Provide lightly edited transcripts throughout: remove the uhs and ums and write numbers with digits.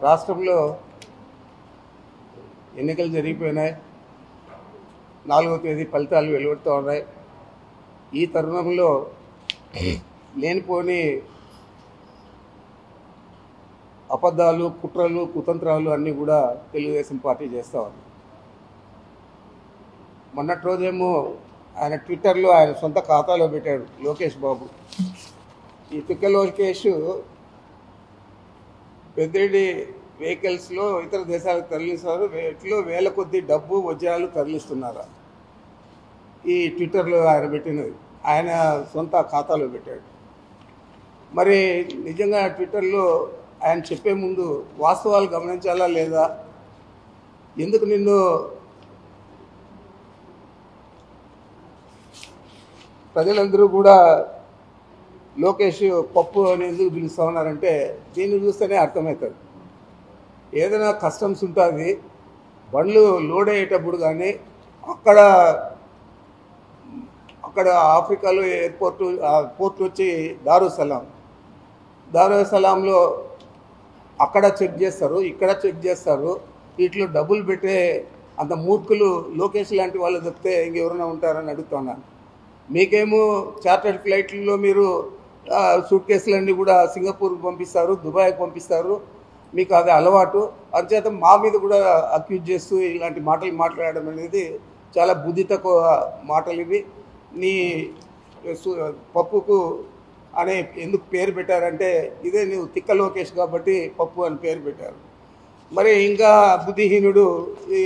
రాష్ట్రంలో ఎన్నికలు జరిగిపోయినాయి. 4వ తేదీ ఫలితాలు వెలువడుతూ ఉన్నాయి. ఈ తరుణంలో లేనిపోని అబద్ధాలు, కుట్రలు, కుతంత్రాలు అన్నీ కూడా తెలుగుదేశం పార్టీ చేస్తూ ఉంది. మొన్నటి రోజేమో ఆయన ట్విట్టర్లో ఆయన సొంత ఖాతాలో పెట్టాడు లోకేష్ బాబు. ఈ తిక్క లోకేష్ పెద్దిరెడ్డి వెహికల్స్లో ఇతర దేశాలకు తరలిస్తారు, వీటిలో వేల కొద్ది డబ్బు వజ్రాలు తరలిస్తున్నారు. ఈ ట్విట్టర్లో ఆయన పెట్టినది ఆయన సొంత ఖాతాలో పెట్టాడు. మరి నిజంగా ట్విట్టర్లో ఆయన చెప్పే ముందు వాస్తవాలు గమనించాలా లేదా? ఎందుకు నిన్ను ప్రజలందరూ కూడా లోకేష్ పప్పు అని ఎందుకు పిలుస్తూ ఉన్నారంటే దీన్ని చూస్తేనే అర్థమవుతుంది. ఏదైనా కస్టమ్స్ ఉంటుంది, బండ్లు లోడ్ అయ్యేటప్పుడు కానీ అక్కడ ఆఫ్రికాలో పోర్ట్ వచ్చి దారుసలాంలో అక్కడ చెక్ చేస్తారు, ఇక్కడ చెక్ చేస్తారు. వీటిలో డబ్బులు పెట్టే అంత మూర్ఖులు లోకేష్ లాంటి వాళ్ళు చెప్తే ఇంకెవరైనా ఉంటారని అడుగుతున్నాను. మీకేమో చార్టర్డ్ ఫ్లైట్లలో మీరు సూట్ కేసులన్నీ కూడా సింగపూర్కి పంపిస్తారు, దుబాయ్కి పంపిస్తారు. మీకు అది అలవాటు. అందుచేత మా మీద కూడా అక్యూజ్ చేస్తూ ఇలాంటి మాటలు మాట్లాడడం అనేది చాలా బుద్ధి తక్కువ మాటలు ఇవి. నీ పప్పుకు అనే ఎందుకు పేరు పెట్టారంటే ఇదే నువ్వు తిక్క లోకేష్ కాబట్టి పప్పు అని పేరు పెట్టారు. మరి ఇంకా బుద్ధిహీనుడు ఈ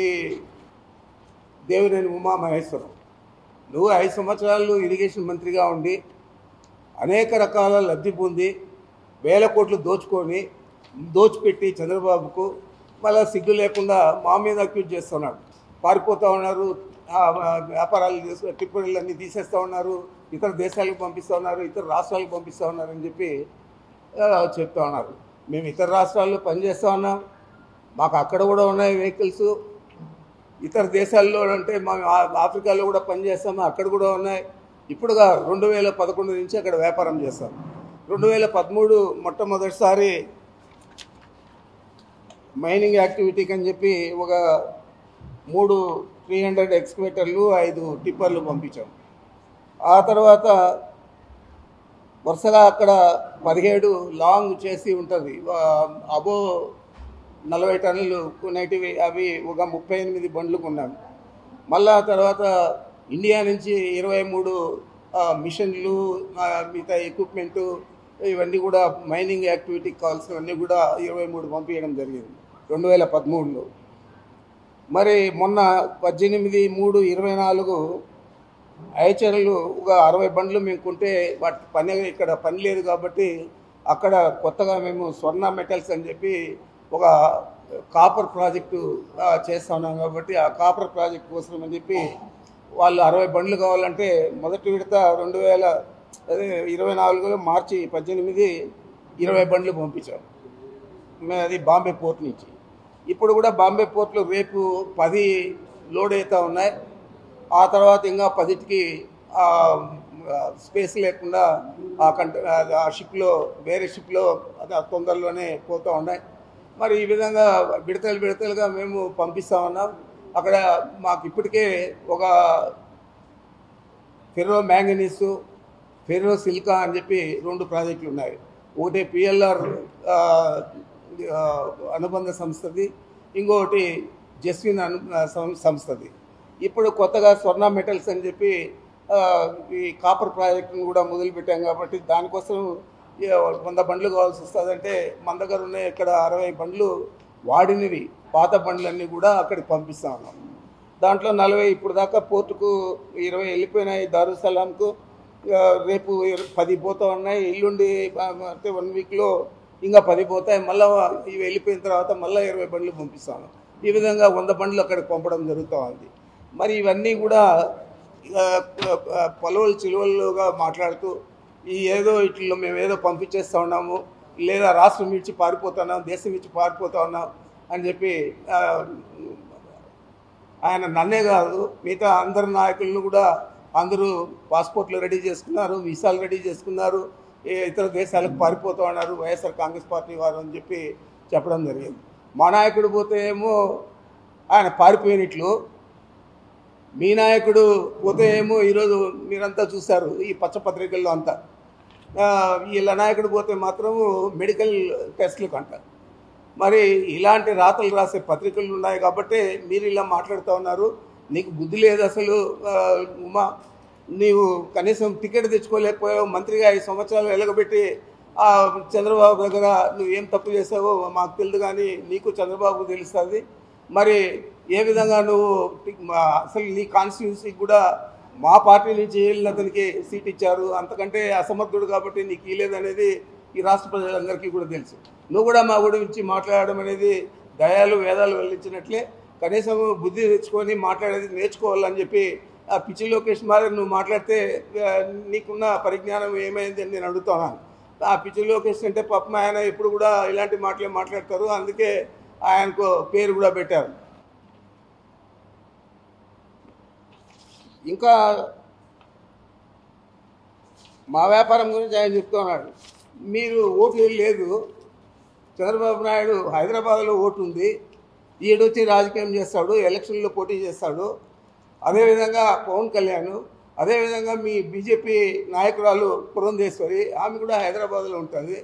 దేవినేని ఉమామహేశ్వరం. నువ్వు 5 సంవత్సరాలు ఇరిగేషన్ మంత్రిగా ఉండి అనేక రకాల లబ్ధి పొంది వేల కోట్లు దోచిపెట్టి చంద్రబాబుకు మళ్ళీ సిగ్గు లేకుండా మా మీద అక్యూజ్ చేస్తున్నాడు. పారిపోతూ ఉన్నారు, వ్యాపారాలు చేస్తూ టిప్పర్లన్నీ తీసేస్తూ ఉన్నారు, ఇతర దేశాలకు పంపిస్తూ ఉన్నారు, ఇతర రాష్ట్రాలకు పంపిస్తూ ఉన్నారు అని చెప్పి చెప్తూ ఉన్నారు. మేము ఇతర రాష్ట్రాల్లో పనిచేస్తూ ఉన్నాం, మాకు అక్కడ కూడా ఉన్నాయి వెహికల్స్. ఇతర దేశాల్లో అంటే మేము ఆఫ్రికాలో కూడా పనిచేస్తాము, అక్కడ కూడా ఉన్నాయి. ఇప్పుడుగా 2011 నుంచి అక్కడ వ్యాపారం చేస్తాం. 2013 మొట్టమొదటిసారి మైనింగ్ యాక్టివిటీకి అని చెప్పి ఒక 3 300 ఎక్స్కవేటర్లు 5 టిప్పర్లు పంపించాం. ఆ తర్వాత వరుసగా అక్కడ 17 లాంగ్ చేసి ఉంటుంది, అబో 40 టన్నులు కొనేటివి, అవి ఒక 38 బండ్లు కొన్నాము. మళ్ళా తర్వాత ఇండియా నుంచి 23 మిషన్లు, మిగతా ఎక్విప్మెంటు, ఇవన్నీ కూడా మైనింగ్ యాక్టివిటీకి కావాల్సినవన్నీ కూడా 23 పంపించడం జరిగింది 2013లో. మరి మొన్న 18/3/24 ఐచర్లు ఒక 60 బండ్లు మేము కొంటే వాటి ఇక్కడ పని లేదు కాబట్టి అక్కడ కొత్తగా మేము స్వర్ణ మెటల్స్ అని చెప్పి ఒక కాపర్ ప్రాజెక్టు చేస్తూ ఉన్నాం. కాబట్టి ఆ కాపర్ ప్రాజెక్ట్ కోసం అని చెప్పి వాళ్ళు 60 బండ్లు కావాలంటే మొదటి విడత 2024 మార్చి 18 20 బండ్లు పంపించాం. అది బాంబే పోర్ట్ నుంచి. ఇప్పుడు కూడా బాంబే పోర్ట్లో రేపు 10 లోడ్ అవుతూ ఉన్నాయి. ఆ తర్వాత ఇంకా 10కి స్పేస్ లేకుండా ఆ షిప్లో వేరే షిప్లో తొందరలోనే పోతూ ఉన్నాయి. మరి ఈ విధంగా విడతలుగా మేము పంపిస్తూ ఉన్నాం. అక్కడ మాకు ఇప్పటికే ఒక ఫెర్రో మ్యాంగనీసు, ఫెర్రో సిలికా అని చెప్పి 2 ప్రాజెక్టులు ఉన్నాయి. ఒకటి PLR అనుబంధ సంస్థది, ఇంకొకటి జస్విన్ సంస్థది. ఇప్పుడు కొత్తగా స్వర్ణ మెటల్స్ అని చెప్పి ఈ కాపర్ ప్రాజెక్టును కూడా మొదలుపెట్టాం. కాబట్టి దానికోసం 100 బండ్లు కావాల్సి వస్తుందంటే మన దగ్గర ఉన్నాయి ఇక్కడ 60 బండ్లు వాడినవి, పాత బండ్లన్నీ కూడా అక్కడికి పంపిస్తూ ఉన్నాం. దాంట్లో 40 ఇప్పుడు దాకా పోర్టుకు 20 వెళ్ళిపోయినాయి దారుసలాంకు. రేపు 10 పోతూ ఉన్నాయి. ఎల్లుండి అంటే 1 వీక్లో ఇంకా 10 పోతాయి. మళ్ళీ ఇవి వెళ్ళిపోయిన తర్వాత మళ్ళీ 20 బండ్లు పంపిస్తాను. ఈ విధంగా 100 బండ్లు అక్కడికి పంపడం జరుగుతూ ఉంది. మరి ఇవన్నీ కూడా పొలవలు చిలువలుగా మాట్లాడుతూ ఏదో ఇట్లో మేము ఏదో పంపించేస్తూ ఉన్నాము, లేదా రాష్ట్రం ఇచ్చి పారిపోతున్నాం, దేశం ఇచ్చి పారిపోతూ ఉన్నాం అని చెప్పి ఆయన నన్నే కాదు మిగతా అందరి నాయకులను కూడా అందరూ పాస్పోర్ట్లు రెడీ చేసుకున్నారు, వీసాలు రెడీ చేసుకున్నారు, ఇతర దేశాలకు పారిపోతూ ఉన్నారు వైఎస్ఆర్ కాంగ్రెస్ పార్టీ వారు అని చెప్పి చెప్పడం జరిగింది. మా నాయకుడు పోతే ఏమో ఆయన పారిపోయినట్లు, మీ నాయకుడు పోతే ఏమో ఈరోజు మీరంతా చూశారు ఈ పచ్చపత్రికల్లో అంతా. వీళ్ళ నాయకుడు పోతే మాత్రం మెడికల్ టెస్టులకు అంట. మరి ఇలాంటి రాతలు రాసే పత్రికలు ఉన్నాయి కాబట్టి మీరు ఇలా మాట్లాడుతూ ఉన్నారు. నీకు బుద్ధి లేదు అసలు. ఉమా, నీవు కనీసం టికెట్ తెచ్చుకోలేకపోయావు. మంత్రిగా 5 సంవత్సరాలు వెలగబెట్టి చంద్రబాబు దగ్గర నువ్వేం తప్పు చేసావో మాకు తెలియదు, కానీ నీకు చంద్రబాబు తెలుస్తుంది. మరి ఏ విధంగా నువ్వు అసలు నీ కాన్స్టిట్యూన్సీకి కూడా మా పార్టీ నుంచి వెళ్ళిన అతనికి సీట్ ఇచ్చారు, అంతకంటే అసమర్థుడు కాబట్టి నీకు ఇవ్వలేదనేది ఈ రాష్ట్ర ప్రజలందరికీ కూడా తెలుసు. నువ్వు కూడా మా గురించి మాట్లాడడం అనేది దయాలు వేదాలు వెల్లించినట్లే. కనీసం బుద్ధి తెచ్చుకొని మాట్లాడేది నేర్చుకోవాలని చెప్పి ఆ పిచ్చి లోకేష్ మారి నువ్వు మాట్లాడితే నీకున్న పరిజ్ఞానం ఏమైంది అని నేను అడుగుతున్నాను. ఆ పిచ్చి లోకేష్ అంటే పాపం ఆయన ఎప్పుడు కూడా ఇలాంటి మాటలే మాట్లాడతారు, అందుకే ఆయనకు పేరు కూడా పెట్టారు. ఇంకా మా వ్యాపారం గురించి ఆయన చెప్తున్నాడు. మీరు ఓట్లు లేదు, చంద్రబాబు నాయుడు హైదరాబాద్లో ఓటు ఉంది, ఈడొచ్చి రాజకీయం చేస్తాడు, ఎలక్షన్లో పోటీ చేస్తాడు. అదేవిధంగా పవన్ కళ్యాణ్, అదేవిధంగా మీ బీజేపీ నాయకురాలు పురంధేశ్వరి, ఆమె కూడా హైదరాబాద్లో ఉంటుంది.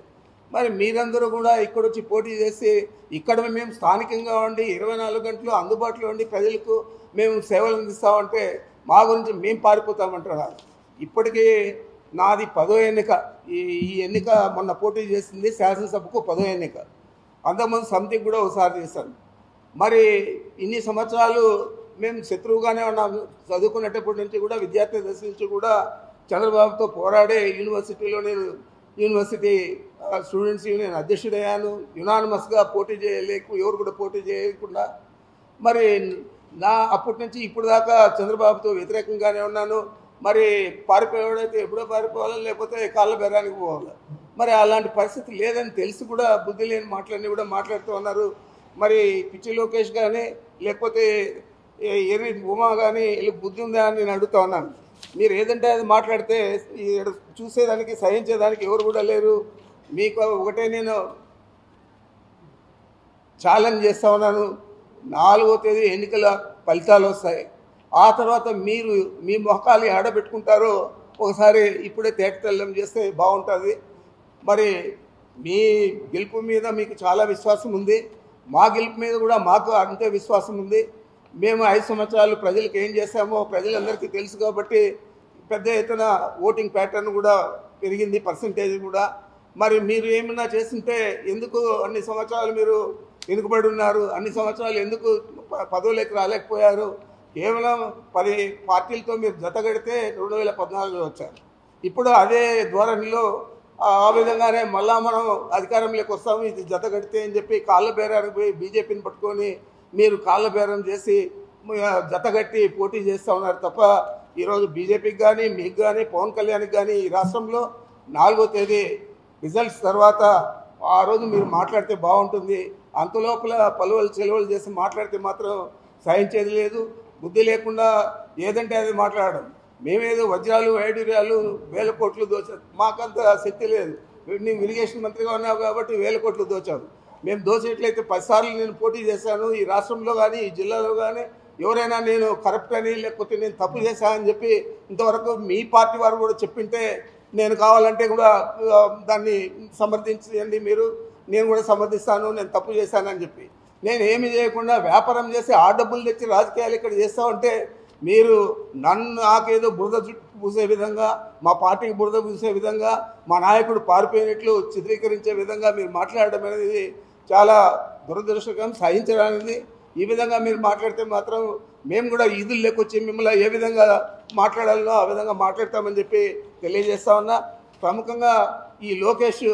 మరి మీరందరూ కూడా ఇక్కడొచ్చి పోటీ చేసి ఇక్కడ మేము స్థానికంగా ఉండి 24 గంటలు అందుబాటులో ఉండి ప్రజలకు మేము సేవలు అందిస్తామంటే మా గురించి మేము పారిపోతామంటున్నారు. ఇప్పటికీ నాది 10వ ఎన్నిక. ఈ ఎన్నిక మొన్న పోటీ చేసింది శాసనసభకు 10వ ఎన్నిక. అంతకుముందు సమితికి కూడా ఒకసారి చేశాను. మరి ఇన్ని సంవత్సరాలు మేము శత్రువుగానే ఉన్నాము. చదువుకునేటప్పటి నుంచి కూడా విద్యార్థి దశ నుంచి కూడా చంద్రబాబుతో పోరాడే యూనివర్సిటీలో నేను యూనివర్సిటీ స్టూడెంట్స్ యూనియన్ అధ్యక్షుడయ్యాను. యునానిమస్గా పోటీ చేయలేకు, ఎవరు కూడా పోటీ చేయకుండా. మరి నా అప్పటి నుంచి ఇప్పుడు దాకా చంద్రబాబుతో వ్యతిరేకంగానే ఉన్నాను. మరి పారిపోయేవాడైతే ఎప్పుడో పారిపోవాలి, లేకపోతే కాళ్ళ బెరానికి పోవాలి. మరి అలాంటి పరిస్థితి లేదని తెలిసి కూడా బుద్ధి లేని మాటలన్నీ కూడా మాట్లాడుతూ ఉన్నారు. మరి పిచ్చి లోకేష్ కానీ లేకపోతే ఎర్రి ఉమా కానీ వీళ్ళకి బుద్ధి ఉందా అని నేను అడుగుతా ఉన్నాను. మీరు ఏదంటే అది మాట్లాడితే చూసేదానికి సహించేదానికి ఎవరు కూడా లేరు. మీకు ఒకటే నేను ఛాలెంజ్ చేస్తూ ఉన్నాను. 4వ తేదీ ఎన్నికల ఫలితాలు వస్తాయి. ఆ తర్వాత మీరు మీ మొహాలు ఆడబెట్టుకుంటారో ఒకసారి ఇప్పుడే తేటతెల్లం చేస్తే బాగుంటుంది. మరి మీ గెలుపు మీద మీకు చాలా విశ్వాసం ఉంది, మా గెలుపు మీద కూడా మాకు అంతే విశ్వాసం ఉంది. మేము 5 సంవత్సరాలు ప్రజలకు ఏం చేశామో ప్రజలందరికీ తెలుసు కాబట్టి పెద్ద ఎత్తున ఓటింగ్ ప్యాటర్న్ కూడా పెరిగింది, పర్సంటేజ్ కూడా. మరి మీరు ఏమన్నా చేస్తుంటే ఎందుకు అన్ని సంవత్సరాలు మీరు వెనుకబడి ఉన్నారు? అన్ని సంవత్సరాలు ఎందుకు పదవులకు రాలేకపోయారు? కేవలం 10 పార్టీలతో మీరు జతగడితే 2014లో వచ్చారు. ఇప్పుడు అదే ధోరణిలో ఆ విధంగానే మళ్ళా మనం అధికారంలోకి వస్తాము, ఇది జతగడితే అని చెప్పి కాళ్ళ బేరానికి పోయి బీజేపీని పట్టుకొని మీరు కాళ్ళ బేరం చేసి జతగట్టి పోటీ చేస్తూ ఉన్నారు తప్ప ఈరోజు బీజేపీకి కానీ మీకు కానీ పవన్ కళ్యాణ్కి కానీ ఈ రాష్ట్రంలో 4వ తేదీ రిజల్ట్స్ తర్వాత ఆ రోజు మీరు మాట్లాడితే బాగుంటుంది. అంతలోపల పలువలు చెలవలు చేసి మాట్లాడితే మాత్రం సహించేది లేదు. బుద్ధి లేకుండా ఏదంటే అది మాట్లాడడం. మేమేదో వజ్రాలు వైడూర్యాలు 1000 కోట్లు దోచాం, మాకంత శక్తి లేదు. నువ్వు ఇరిగేషన్ మంత్రిగా ఉన్నావు కాబట్టి 1000 కోట్లు దోచావు. మేము దోచేట్లయితే 10 సార్లు నేను పోటీ చేశాను. ఈ రాష్ట్రంలో కానీ ఈ జిల్లాలో కానీ ఎవరైనా నేను కరప్ట్ అని లేకపోతే నేను తప్పు చేశానని చెప్పి ఇంతవరకు మీ పార్టీ వారు కూడా చెప్పింటే నేను కావాలంటే కూడా దాన్ని సమర్థించండి మీరు, నేను కూడా సమర్థిస్తాను నేను తప్పు చేశానని చెప్పి. నేను ఏమి చేయకుండా వ్యాపారం చేసి ఆ డబ్బులు తెచ్చి రాజకీయాలు ఇక్కడ చేస్తామంటే మీరు నాకేదో బురద పూసే విధంగా, మా పార్టీకి బురద పూసే విధంగా, మా నాయకుడు పారిపోయినట్లు చిత్రీకరించే విధంగా మీరు మాట్లాడడం అనేది చాలా దురదృష్టకరం, సహించడానికి. ఈ విధంగా మీరు మాట్లాడితే మాత్రం మేము కూడా ఈదులు లేకొచ్చి మిమ్మల్ని ఏ విధంగా మాట్లాడాలో ఆ విధంగా మాట్లాడతామని చెప్పి తెలియజేస్తా ఉన్నా. ప్రముఖంగా ఈ లోకేష్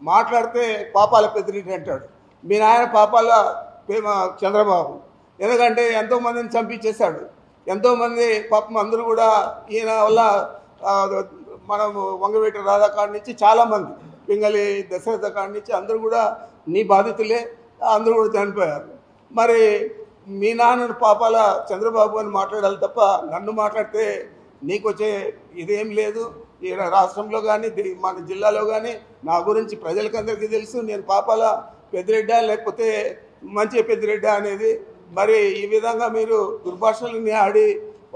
మాట్లాడితే పాపాల పెద్దరెడ్డి అంటాడు. మీ నాయన పాపాల చంద్రబాబు, ఎందుకంటే ఎంతోమందిని చంపించేశాడు. ఎంతోమంది పాపం అందరూ కూడా ఈయన వల్ల మనం వంగవేటి రాధా కాడి నుంచి చాలామంది, పింగళి దశరథ కాడి నుంచి అందరూ కూడా నీ బాధితులే, అందరూ కూడా చనిపోయారు. మరి మీ నాన్నను పాపాల చంద్రబాబు అని మాట్లాడాలి తప్ప నన్ను మాట్లాడితే నీకు వచ్చే ఇదేం లేదు. ఈ రాష్ట్రంలో కానీ మన జిల్లాలో కానీ నా గురించి ప్రజలకందరికీ తెలుసు. నేను పాపాల పెద్దిరెడ్డా లేకపోతే మంచి పెద్దిరెడ్డి అనేది మరి ఈ విధంగా మీరు దుర్భాషల్ని ఆడి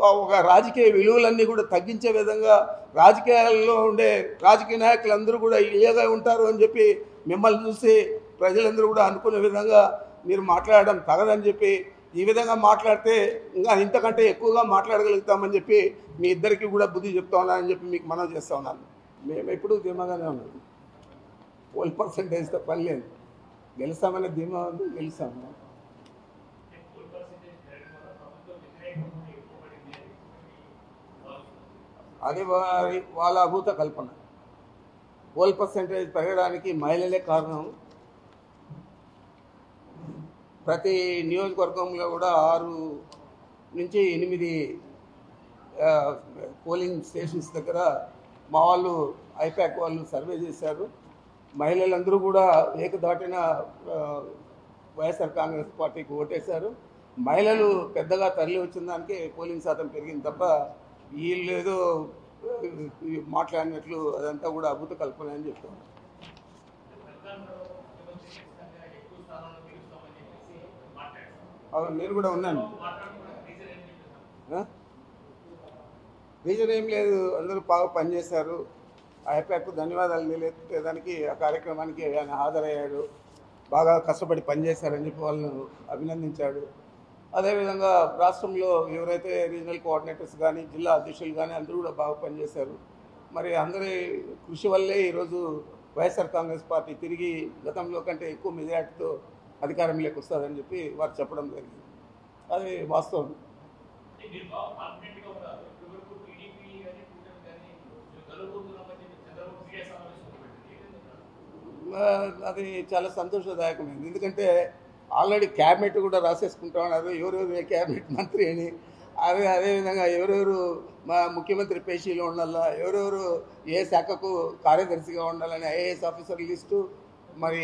ఒక రాజకీయ విలువలన్నీ కూడా తగ్గించే విధంగా రాజకీయాల్లో ఉండే రాజకీయ నాయకులందరూ కూడా ఇలాగే ఉంటారు అని చెప్పి మిమ్మల్ని చూసి ప్రజలందరూ కూడా అనుకునే విధంగా మీరు మాట్లాడడం తగదని చెప్పి ఈ విధంగా మాట్లాడితే ఇంకా ఇంతకంటే ఎక్కువగా మాట్లాడగలుగుతామని చెప్పి మీ ఇద్దరికి కూడా బుద్ధి చెప్తా ఉన్నానని చెప్పి మీకు మనవి చేస్తూ ఉన్నాను. మేము ఎప్పుడూ ధీమాగానే ఉన్నాం. 12% పని లేదు, గెలుస్తామనే ధీమా ఉంది, గెలుస్తాము. అది వాళ్ళ అభూత కల్పన. 12% పెరగడానికి మహిళలే కారణం. ప్రతి నియోజకవర్గంలో కూడా 6 నుంచి 8 పోలింగ్ స్టేషన్స్ దగ్గర మా వాళ్ళు ఐపాక్ వాళ్ళు సర్వే చేశారు. మహిళలందరూ కూడా ఏకదాటిన వైఎస్ఆర్ కాంగ్రెస్ పార్టీకి ఓటేశారు. మహిళలు పెద్దగా తరలి వచ్చిన దానికి పోలింగ్ శాతం పెరిగింది తప్ప వీళ్ళు ఏదో మాట్లాడినట్లు అదంతా కూడా అద్భుత కల్పన అని చెప్తాను. అవును, నేను కూడా ఉన్నాను. రీజన్ ఏం లేదు, అందరూ బాగా పనిచేశారు. ఐపాక్ ధన్యవాదాలు తెలియజేయడానికి ఆ కార్యక్రమానికి ఆయన హాజరయ్యాడు. బాగా కష్టపడి పనిచేశారని చెప్పి వాళ్ళను అభినందించాడు. అదేవిధంగా రాష్ట్రంలో ఎవరైతే రీజనల్ కోఆర్డినేటర్స్ కానీ జిల్లా అధ్యక్షులు కానీ అందరూ కూడా బాగా పనిచేశారు. మరి అందరి కృషి వల్లే ఈరోజు వైఎస్ఆర్ కాంగ్రెస్ పార్టీ తిరిగి గతంలో కంటే ఎక్కువ మెజార్టీతో అధికారంలోకి వస్తుందని చెప్పి వారు చెప్పడం జరిగింది. అది వాస్తవం. అది చాలా సంతోషదాయకమైంది. ఎందుకంటే ఆల్రెడీ క్యాబినెట్ కూడా రాసేసుకుంటా ఉన్నారు, ఎవరెవరు ఏ క్యాబినెట్ మంత్రి అని. అదేవిధంగా ఎవరెవరు మా ముఖ్యమంత్రి పేషీలో ఉండాలా, ఎవరెవరు ఏ శాఖకు కార్యదర్శిగా ఉండాలని ఐఏఎస్ ఆఫీసర్ లిస్టు, మరి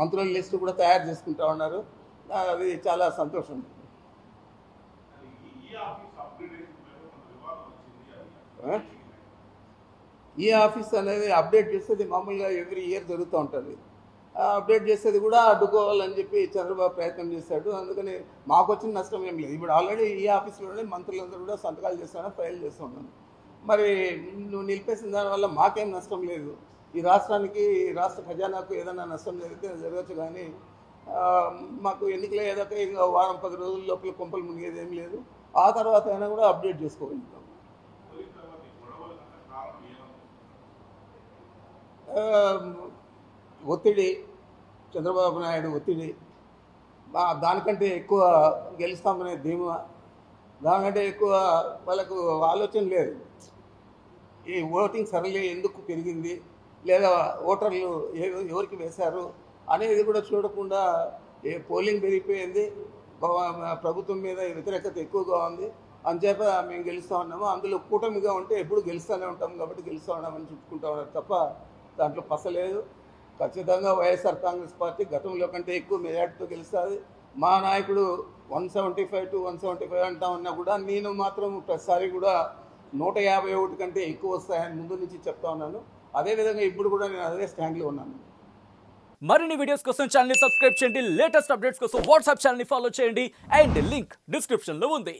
మంత్రుల లిస్టు కూడా తయారు చేసుకుంటా ఉన్నారు. అది చాలా సంతోషం. ఈ ఆఫీస్ అనేది అప్డేట్ చేసేది మామూలుగా ఎవ్రీ ఇయర్ జరుగుతూ ఉంటుంది. అప్డేట్ చేసేది కూడా అడ్డుకోవాలని చెప్పి చంద్రబాబు ప్రయత్నం చేశాడు. అందుకని మాకు వచ్చిన నష్టం ఏం లేదు. ఇప్పుడు ఆల్రెడీ ఈ ఆఫీస్లోనే మంత్రులందరూ కూడా సంతకాలు చేస్తాను, ఫైల్ చేస్తున్నాను. మరి నువ్వు నిలిపేసిన దానివల్ల మాకేం నష్టం లేదు. ఈ రాష్ట్రానికి రాష్ట్ర ఖజానాకు ఏదైనా నష్టం జరిగితే జరగచ్చు, కానీ మాకు ఎన్నికలు ఏదాకా ఇంకా వారం 10 రోజుల లోపల కొంపలు మునిగేది ఏం లేదు. ఆ తర్వాత అయినా కూడా అప్డేట్ చేసుకోగలుగుతాం. ఒత్తిడి, చంద్రబాబు నాయుడు ఒత్తిడి, దానికంటే ఎక్కువ గెలుస్తామనే ధీమా, దానికంటే ఎక్కువ వాళ్ళకు ఆలోచన లేదు. ఈ ఓటింగ్ సరళి ఎందుకు పెరిగింది, లేదా ఓటర్లు ఎవరికి వేశారు అనేది కూడా చూడకుండా పోలింగ్ పెరిగిపోయింది, ప్రభుత్వం మీద వ్యతిరేకత ఎక్కువగా ఉంది, అంచేత మేము గెలుస్తూ ఉన్నాము, అందులో కూటమిగా ఉంటే ఎప్పుడు గెలుస్తూనే ఉంటాం కాబట్టి గెలుస్తూ ఉన్నామని చెప్పుకుంటూ ఉన్నారు తప్ప దాంట్లో పసలేదు. ఖచ్చితంగా వైఎస్ఆర్ కాంగ్రెస్ పార్టీ గతంలో కంటే ఎక్కువ మెజార్టీతో గెలుస్తుంది. మా నాయకుడు 175 to 175 అంటా ఉన్నా కూడా నేను మాత్రం ప్రతిసారి కూడా 151 కంటే ఎక్కువ వస్తాయని ముందు నుంచి చెప్తా ఉన్నాను. అదేవిధంగా ఇప్పుడు కూడా నేను అదే స్టాండ్లో ఉన్నాను. మరిన్ని వీడియోస్ కోసం ఛానల్ ని సబ్స్క్రైబ్ చేయండి, లేటెస్ట్ అప్డేట్స్ కోసం వాట్సాప్ ఛానల్ ని ఫాలో చేయండి, అండ్ లింక్ డిస్క్రిప్షన్ లో ఉంది.